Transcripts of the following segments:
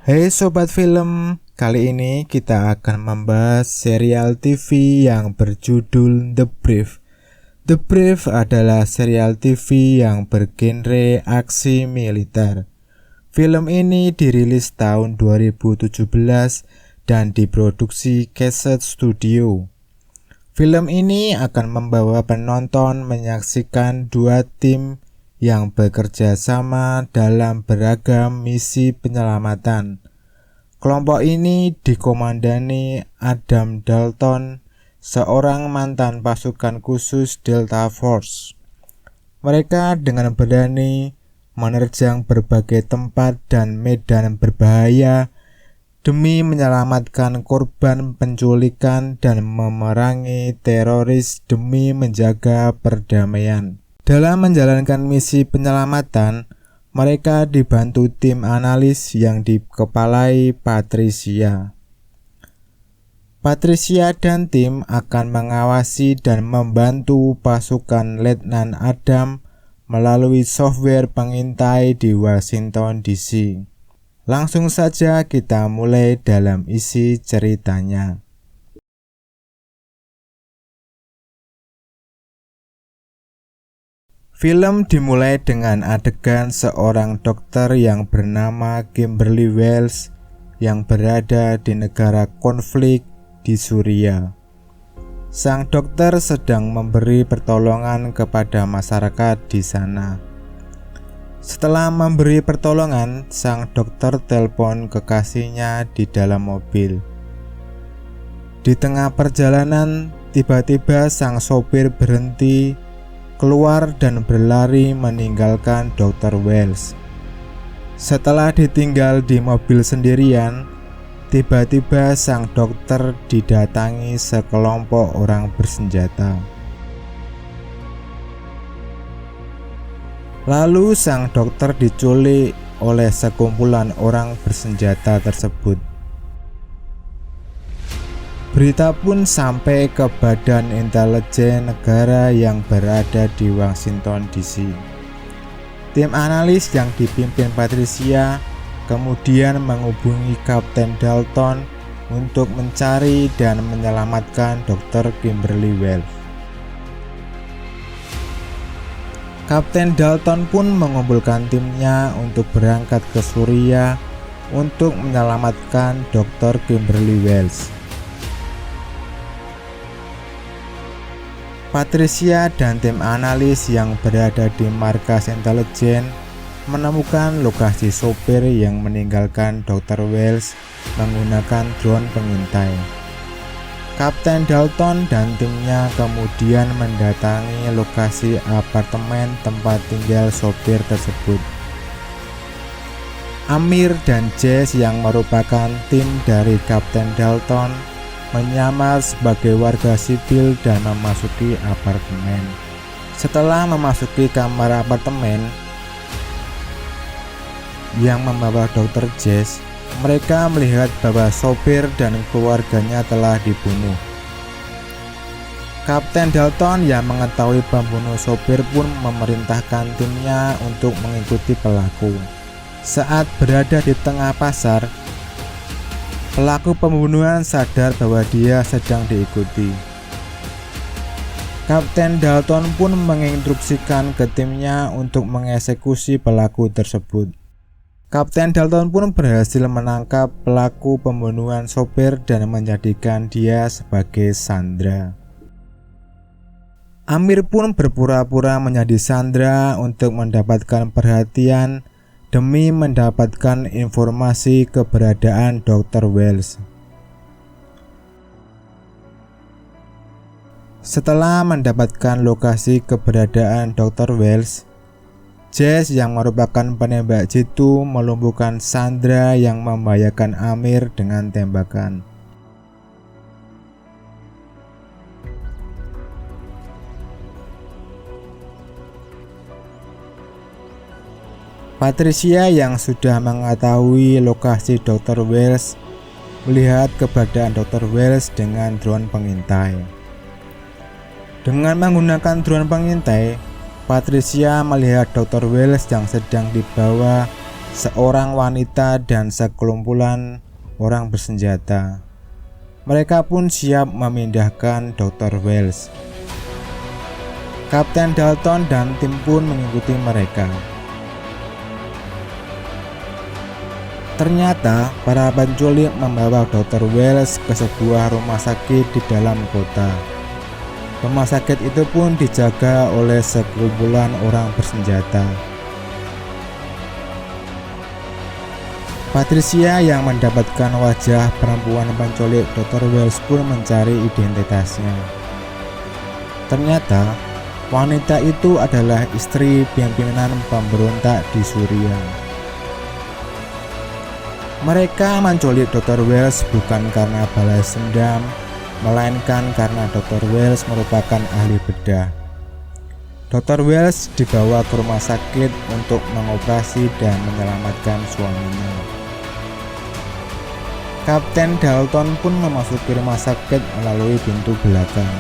Hey Sobat Film, kali ini kita akan membahas serial TV yang berjudul The Brief. The Brief adalah serial TV yang bergenre aksi militer. Film ini dirilis tahun 2017 dan diproduksi Cassette Studio. Film ini akan membawa penonton menyaksikan dua tim yang bekerja sama dalam beragam misi penyelamatan. Kelompok ini dikomandani Adam Dalton, seorang mantan pasukan khusus Delta Force. Mereka dengan berani menerjang berbagai tempat dan medan berbahaya demi menyelamatkan korban penculikan dan memerangi teroris demi menjaga perdamaian. Dalam menjalankan misi penyelamatan, mereka dibantu tim analis yang dikepalai Patricia. Patricia dan tim akan mengawasi dan membantu pasukan Letnan Adam melalui software pengintai di Washington DC. Langsung saja kita mulai dalam isi ceritanya. Film dimulai dengan adegan seorang dokter yang bernama Kimberly Wells yang berada di negara konflik di Suriah. Sang dokter sedang memberi pertolongan kepada masyarakat di sana. Setelah memberi pertolongan, sang dokter telepon kekasihnya di dalam mobil. Di tengah perjalanan, tiba-tiba sang sopir berhenti, keluar dan berlari meninggalkan Dr. Wells. Setelah ditinggal di mobil sendirian, tiba-tiba sang dokter didatangi sekelompok orang bersenjata. Lalu sang dokter diculik oleh sekumpulan orang bersenjata tersebut. Berita pun sampai ke Badan Intelijen Negara yang berada di Washington DC. Tim analis yang dipimpin Patricia kemudian menghubungi Kapten Dalton untuk mencari dan menyelamatkan Dr. Kimberly Wells. Kapten Dalton pun mengumpulkan timnya untuk berangkat ke Suriah untuk menyelamatkan Dr. Kimberly Wells. Patricia dan tim analis yang berada di markas intelijen menemukan lokasi sopir yang meninggalkan Dr. Wells menggunakan drone pengintai. Kapten Dalton dan timnya kemudian mendatangi lokasi apartemen tempat tinggal sopir tersebut. Amir dan Jess yang merupakan tim dari Kapten Dalton menyamar sebagai warga sipil dan memasuki apartemen. Setelah memasuki kamar apartemen yang membawa Dr. Jess, mereka melihat bahwa sopir dan keluarganya telah dibunuh. Kapten Dalton yang mengetahui pembunuh sopir pun memerintahkan timnya untuk mengikuti pelaku. Saat berada di tengah pasar, pelaku pembunuhan sadar bahwa dia sedang diikuti. Kapten Dalton pun menginstruksikan ke timnya untuk mengeksekusi pelaku tersebut. Kapten Dalton pun berhasil menangkap pelaku pembunuhan sopir dan menjadikan dia sebagai sandera. Amir pun berpura-pura menjadi sandera untuk mendapatkan perhatian demi mendapatkan informasi keberadaan Dr. Wells. Setelah mendapatkan lokasi keberadaan Dr. Wells, Jess yang merupakan penembak jitu melumpuhkan sandera yang membahayakan Amir dengan tembakan. Patricia yang sudah mengetahui lokasi Dr. Wells melihat keberadaan Dr. Wells dengan drone pengintai. Dengan menggunakan drone pengintai, Patricia melihat Dr. Wells yang sedang dibawa seorang wanita dan sekelumpulan orang bersenjata. Mereka pun siap memindahkan Dr. Wells. Kapten Dalton dan tim pun mengikuti mereka. Ternyata para penculik membawa Dr. Wells ke sebuah rumah sakit di dalam kota. Rumah sakit itu pun dijaga oleh sekumpulan orang bersenjata. Patricia yang mendapatkan wajah perempuan penculik Dr. Wells pun mencari identitasnya. Ternyata wanita itu adalah istri pimpinan pemberontak di Suriah. Mereka menculik Dr. Wells bukan karena balas dendam, melainkan karena Dr. Wells merupakan ahli bedah. Dr. Wells dibawa ke rumah sakit untuk mengoperasi dan menyelamatkan suaminya. Kapten Dalton pun memasuki rumah sakit melalui pintu belakang.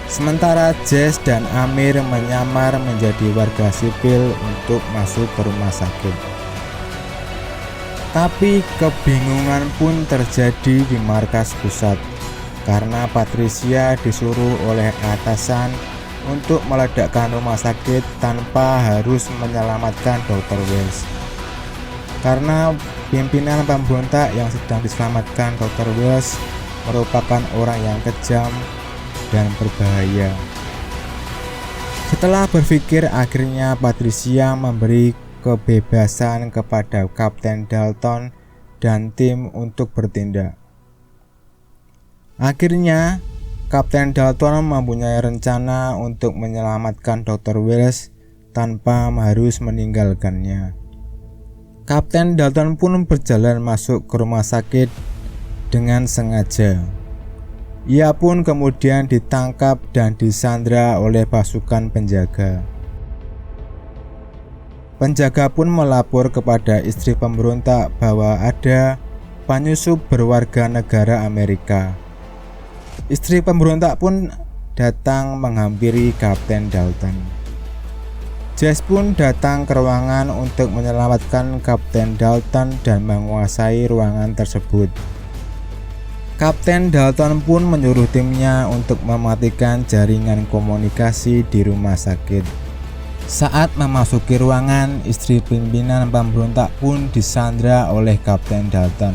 Sementara Jess dan Amir menyamar menjadi warga sipil untuk masuk ke rumah sakit. Tapi kebingungan pun terjadi di markas pusat karena Patricia disuruh oleh atasan untuk meledakkan rumah sakit tanpa harus menyelamatkan Dr. Wells. Karena pimpinan pemberontak yang sedang diselamatkan Dr. Wells merupakan orang yang kejam dan berbahaya. Setelah berpikir, akhirnya Patricia memberi kebebasan kepada Kapten Dalton dan tim untuk bertindak. Akhirnya, Kapten Dalton mempunyai rencana untuk menyelamatkan Dr. Wells tanpa harus meninggalkannya. Kapten Dalton pun berjalan masuk ke rumah sakit dengan sengaja. Ia pun kemudian ditangkap dan disandra oleh pasukan penjaga. Penjaga pun melapor kepada istri pemberontak bahwa ada penyusup berwarga negara Amerika. Istri pemberontak pun datang menghampiri Kapten Dalton. Jess pun datang ke ruangan untuk menyelamatkan Kapten Dalton dan menguasai ruangan tersebut. Kapten Dalton pun menyuruh timnya untuk mematikan jaringan komunikasi di rumah sakit. Saat memasuki ruangan, istri pimpinan pemberontak pun disandra oleh Kapten Dalton.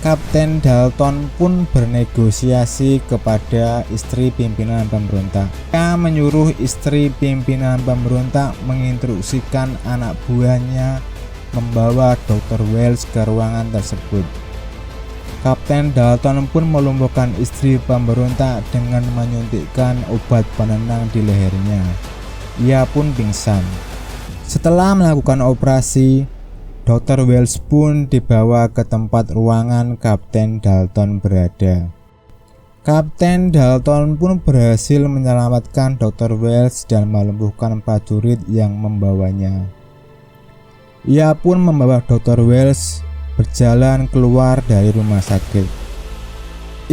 Kapten Dalton pun bernegosiasi kepada istri pimpinan pemberontak. Dia menyuruh istri pimpinan pemberontak menginstruksikan anak buahnya membawa Dr. Wells ke ruangan tersebut. Kapten Dalton pun melumpuhkan istri pemberontak dengan menyuntikkan obat penenang di lehernya. Ia pun pingsan. Setelah melakukan operasi, Dr. Wells pun dibawa ke tempat ruangan Kapten Dalton berada. Kapten Dalton pun berhasil menyelamatkan Dr. Wells dan melumpuhkan prajurit yang membawanya. Ia pun membawa Dr. Wells berjalan keluar dari rumah sakit.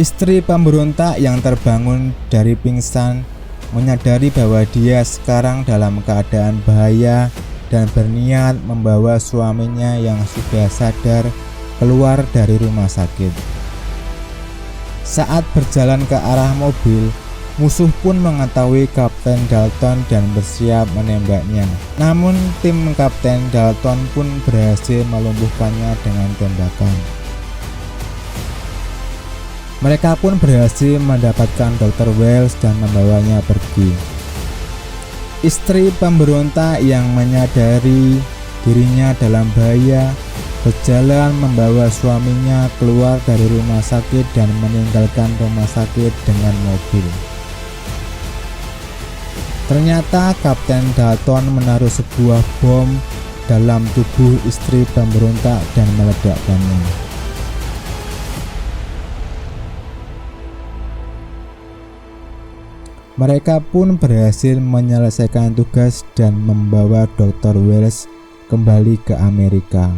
Istri pemberontak yang terbangun dari pingsan menyadari bahwa dia sekarang dalam keadaan bahaya dan berniat membawa suaminya yang sudah sadar keluar dari rumah sakit. Saat berjalan ke arah mobil, musuh pun mengetahui Kapten Dalton dan bersiap menembaknya. Namun tim Kapten Dalton pun berhasil melumpuhkannya dengan tembakan. Mereka pun berhasil mendapatkan Dr. Wells dan membawanya pergi. Istri pemberontak yang menyadari dirinya dalam bahaya berjalan membawa suaminya keluar dari rumah sakit dan meninggalkan rumah sakit dengan mobil. Ternyata Kapten Dalton menaruh sebuah bom dalam tubuh istri pemberontak dan meledakkannya. Mereka pun berhasil menyelesaikan tugas dan membawa Dr. Wells kembali ke Amerika.